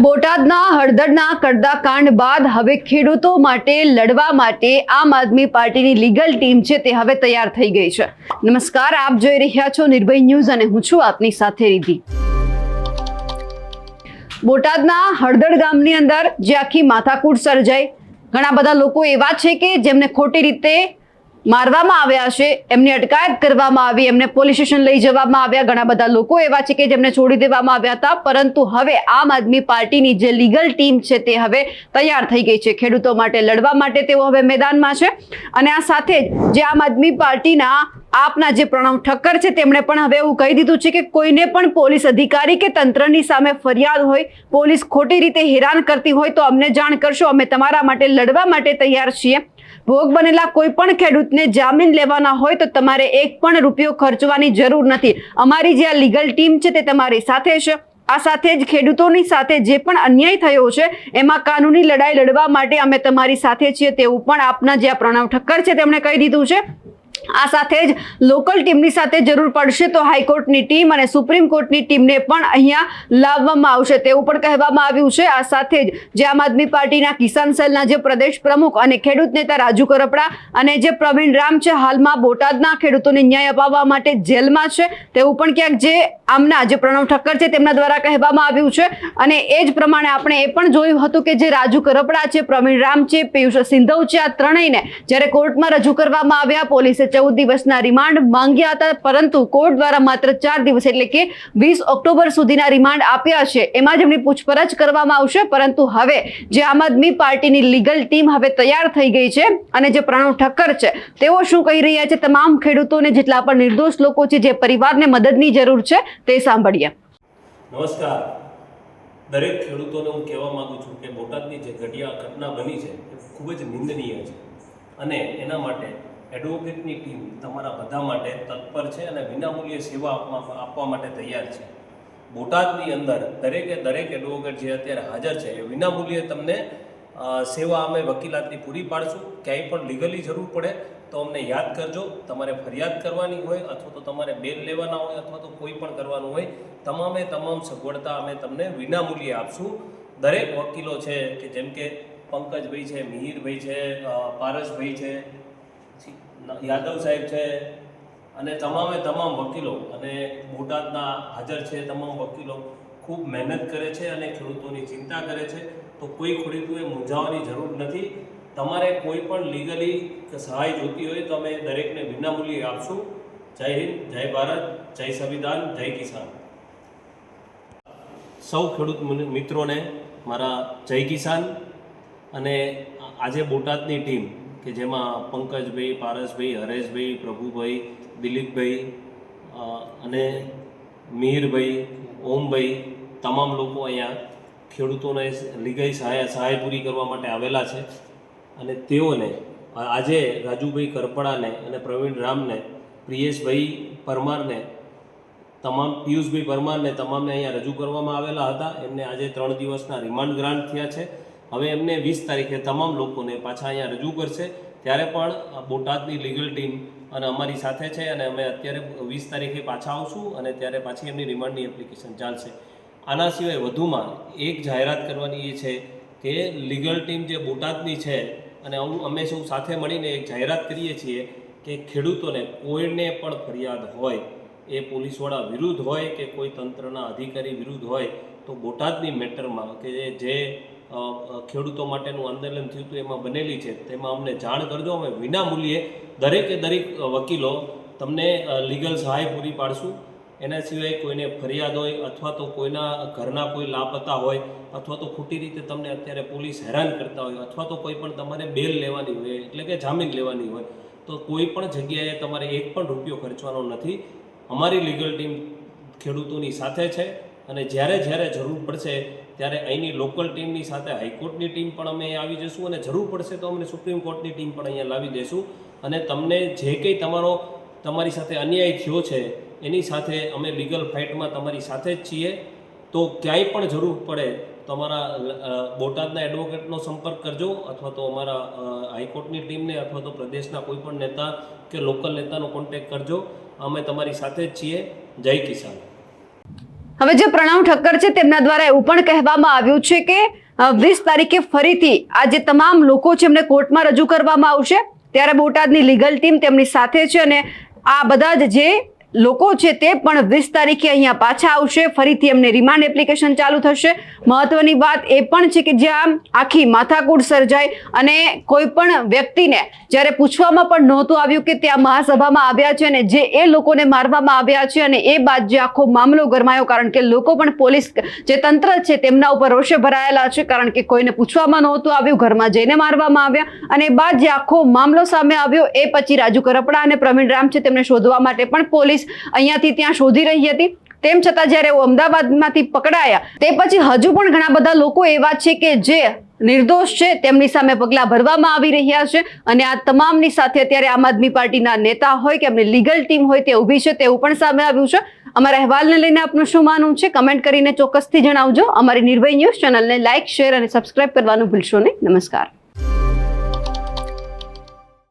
બોટાદના હળદરના કડદાકાંડ બાદ હવે ખેડૂતો માટે લડવા માટે આમ આદમી પાર્ટીની લીગલ ટીમ છે તે હવે તૈયાર થઈ ગઈ છે। નમસ્કાર, આપ જોઈ રહ્યા છો નિર્ભય ન્યૂઝ અને હું છું આપની સાથે રિધિ। બોટાદના હળદડ ગામની અંદર જે આખી માથાકૂટ સર્જાઈ, ઘણા બધા લોકો એવા છે કે જેમને ખોટી રીતે મારવામાં આવ્યા છે, એમની અટકાયત કરવામાં આવી, એમને પોલીસ સ્ટેશન લઈ જવામાં આવ્યા। ઘણા બધા લોકો એવા છે કે જેમને છોડી દેવામાં આવ્યા હતા, પરંતુ હવે આમ આદમી પાર્ટીની જે લીગલ ટીમ છે તે હવે તૈયાર થઈ ગઈ છે। ખેડૂતો માટે લડવા માટે તેઓ હવે મેદાનમાં છે અને આ સાથે જ જે આમ આદમી પાર્ટીના આપના જે પ્રણવ ઠક્કર છે તેમણે પણ હવે એવું કહી દીધું છે કે કોઈને પણ પોલીસ અધિકારી કે તંત્રની સામે ફરિયાદ હોય, પોલીસ ખોટી રીતે હેરાન કરતી હોય તો અમને જાણ કરશો, અમે તમારા માટે લડવા માટે તૈયાર છીએ। ભોગ બનેલા કોઈ પણ ખેડૂતને જામીન લેવાના હોય તો તમારે એક પણ રૂપિયો ખર્ચવાની જરૂર નથી। અમારી જે આ લીગલ ટીમ છે તે તમારી સાથે છે। આ સાથે જ ખેડૂતોની સાથે જે પણ અન્યાય થયો છે એમાં કાનૂની લડાઈ લડવા માટે અમે તમારી સાથે છીએ તેવું પણ આપના જે આ પ્રણવ ઠક્કર છે તેમણે કહી દીધું છે। આ સાથે જ લોકલ ટીમની સાથે જરૂર પડશે તો હાઈકોર્ટની ટીમ અને સુપ્રીમ કોર્ટની ટીમને પણ અહીંયા લાવવામાં આવશે તેવું પણ કહેવામાં આવ્યું છે। આ સાથે જ જે આમ આદમી પાર્ટીના કિસાન સેલના જે પ્રદેશ પ્રમુખ અને ખેડૂત નેતા રાજુ કરપડા અને જે પ્રવીણ રામ છે હાલમાં બોટાદના ખેડૂતોને ન્યાય અપાવવા માટે જેલમાં છે તેવું પણ ક્યાંક જે આમના જે પ્રણવ ઠક્કર છે તેમના દ્વારા કહેવામાં આવ્યું છે। અને એ જ પ્રમાણે આપણે એ પણ જોયું હતું કે જે રાજુ કરપડા છે, પ્રવીણ રામ છે, પિયુષ સિંધવ છે, આ ત્રણેયને જ્યારે કોર્ટમાં રજૂ કરવામાં આવ્યા, પોલીસે 14 દિવસના રિમાન્ડ માંગ્યા હતા, પરંતુ કોર્ટ દ્વારા માત્ર 4 દિવસ એટલે કે 20 ઓક્ટોબર સુધીના રિમાન્ડ આપ્યા છે। એમાં જ એમની પૂછપરછ કરવામાં આવશે, પરંતુ હવે જે આમ આદમી પાર્ટીની લીગલ ટીમ હવે તૈયાર થઈ ગઈ છે અને જે પ્રણવ ઠક્કર છે તેઓ શું કહી રહ્યા છે તમામ ખેડૂતોને, જેટલા પણ નિર્દોષ લોકો છે, જે પરિવારને મદદની જરૂર છે તે સાંભળીએ। નમસ્કાર, દરેક ખેડૂતોને હું કહેવા માંગુ છું કે બોટાદની જે ઘટના બની છે એ ખૂબ જ નિંદનીય છે અને એના માટે એડવોકેટની ટીમ તમારા બધા માટે તત્પર છે અને વિનામૂલ્યે સેવા આપવા માટે તૈયાર છે। બોટાદની અંદર દરેક એડવોકેટ જે અત્યારે હાજર છે એ વિનામૂલ્યે તમને સેવા અમે વકીલાતની પૂરી પાડશું। ક્યાંય પણ લીગલી જરૂર પડે તો અમને યાદ કરજો। તમારે ફરિયાદ કરવાની હોય અથવા તો તમારે બેલ લેવાના હોય અથવા તો કોઈ પણ કરવાનું હોય, તમામ સગવડતા અમે તમને વિનામૂલ્યે આપશું। દરેક વકીલો છે કે જેમ કે પંકજભાઈ છે, મિહિરભાઈ છે, પારસભાઈ છે, યાદવ સાહેબ છે અને તમામ વકીલો અને બોટાદના હાજર છે તમામ વકીલો ખૂબ મહેનત કરે છે અને ખેડૂતોની ચિંતા કરે છે। તો કોઈ ખેડૂતોએ મૂંઝાવાની જરૂર નથી। તમારે કોઈ પણ લીગલી સહાય જોતી હોય તો અમે દરેકને વિનામૂલ્યે આપશું। જય હિન્દ, જય ભારત, જય સંવિધાન, જય કિસાન। સૌ ખેડૂત મિત્રોને મારા જય કિસાન। અને આજે બોટાદની ટીમ કે જેમાં પંકજભાઈ, પારસભાઈ, હરેશભાઈ, પ્રભુભાઈ, દિલીપભાઈ અને મિહિરભાઈ, ઓમભાઈ, તમામ લોકો અહીંયા ખેડૂતોને લીગલ સહાય પૂરી કરવા માટે આવેલા છે અને તેઓને આજે રાજુભાઈ કરપડાને અને પ્રવીણ રામને, પ્રિયેશભાઈ પરમારને, પિયુષભાઈ પરમારને તમામને અહીંયા રજૂ કરવામાં આવેલા હતા। એમને આજે 3 દિવસના રિમાન્ડ ગ્રાન્ટ થયા છે। હવે એમને 20 તારીખે તમામ લોકોને પાછા અહીંયા રજૂ કરશે। ત્યારે પણ બોટાદની લીગલ ટીમ અને અમારી સાથે છે અને અમે અત્યારે 20 તારીખે પાછા આવશું અને ત્યારે પાછી એમની રિમાન્ડની એપ્લિકેશન ચાલશે। આના સિવાય વધુમાં એક જાહેરાત કરવાની એ છે કે લીગલ ટીમ જે બોટાદની છે અને અમે સૌ સાથે મળીને એક જાહેરાત કરીએ છીએ કે ખેડૂતોને કોઈને પણ ફરિયાદ હોય, એ પોલીસવાળા વિરુદ્ધ હોય કે કોઈ તંત્રના અધિકારી વિરુદ્ધ હોય, તો બોટાદની મેટરમાં કે જે ખેડૂતો માટેનું આંદોલન થયું હતું એમાં બનેલી છે તેમાં અમને જાણ કરજો। અમે વિનામૂલ્યે દરેક વકીલો તમને લીગલ સહાય પૂરી પાડશું। એના સિવાય કોઈને ફરિયાદ હોય અથવા તો કોઈના ઘરના કોઈ લાપતા હોય અથવા તો ખોટી રીતે તમને અત્યારે પોલીસ હેરાન કરતા હોય અથવા તો કોઈ પણ તમારે બેલ લેવાની હોય એટલે કે જામીન લેવાની હોય, તો કોઈ પણ જગ્યાએ તમારે એક પણ રૂપિયો ખર્ચવાનો નથી। અમારી લીગલ ટીમ ખેડૂતોની સાથે છે અને જ્યારે જરૂર પડશે ત્યારે અહીંની લોકલ ટીમની સાથે હાઈકોર્ટની ટીમ પણ અમે આવી જઈશું અને જરૂર પડશે તો અમને સુપ્રીમ કોર્ટની ટીમ પણ અહીંયા લાવી દઈશું અને તમને જે કંઈ તમારી સાથે અન્યાય થયો છે એની સાથે અમે લીગલ ફાઇટમાં તમારી સાથે જ છીએ। તો ક્યાંય પણ જરૂર પડે તો અમારા બોટાદના એડવોકેટનો સંપર્ક કરજો અથવા તો અમારા હાઈકોર્ટની ટીમને અથવા તો પ્રદેશના કોઈ પણ નેતા કે લોકલ નેતાનો કોન્ટેક્ટ કરજો। અમે તમારી સાથે જ છીએ। જય કિસાન। હવે જે પ્રણવ ઠક્કર છે તેમના દ્વારા એવું પણ કહેવામાં આવ્યું છે કે 20 તારીખે ફરીથી આ જે તમામ લોકો છે એમને કોર્ટમાં રજૂ કરવામાં આવશે, ત્યારે બોટાદની લીગલ ટીમ તેમની સાથે છે અને આ બધા જ જે લોકો છે તે પણ 20 તારીખે અહીંયા પાછા આવશે, ફરીથી એમને રિમાન્ડ એપ્લિકેશન ચાલુ થશે. મહત્વની વાત એ પણ છે કે જ્યાં આખી માથાકૂટ સર્જાઈ અને કોઈ પણ વ્યક્તિને જ્યારે પૂછવામાં પણ નહોતું આવ્યું કે ત્યાં મહાસભામાં આવ્યા છે અને જે એ લોકોને મારવામાં આવ્યા છે, અને એ બાદ જે આખો મામલો ગરમાયો, કારણ કે લોકો પણ પોલીસ જે તંત્ર છે તેમના ઉપર રોષે ભરાયેલા છે, કારણ કે કોઈને પૂછવામાં નહોતું આવ્યું, ઘરમાં જઈને મારવામાં આવ્યા, અને બાદ જે આખો મામલો સામે આવ્યો એ પછી રાજુ કરપડા અને પ્રવીણ રામ છે તેમને શોધવા માટે પણ પોલીસ અહીંયાથી ત્યાં શોધી રહી હતી. તેમ છતાં જ્યારે અમદાવાદમાંથી પકડાયા તે પછી હજુ પણ ઘણા બધા લોકો એવા છે કે જે નિર્દોષ છે, તેમની સામે પગલાં ભરવામાં આવી રહ્યા છે, અને આ તમામની સાથે અત્યારે આમ આદમી પાર્ટીના નેતા હોય કે એમની લીગલ ટીમ હોય તે ઊભી છે તેવું પણ સામે આવ્યું છે. અમારા અહેવાલને લઈને આપનું શું માનવું છે કમેન્ટ કરીને ચોક્કસથી જણાવજો. અમારી નિર્ભય ન્યૂઝ ચેનલને લાઇક, શેર અને સબસ્ક્રાઇબ કરવાનું ભૂલશો નહીં. નમસ્કાર.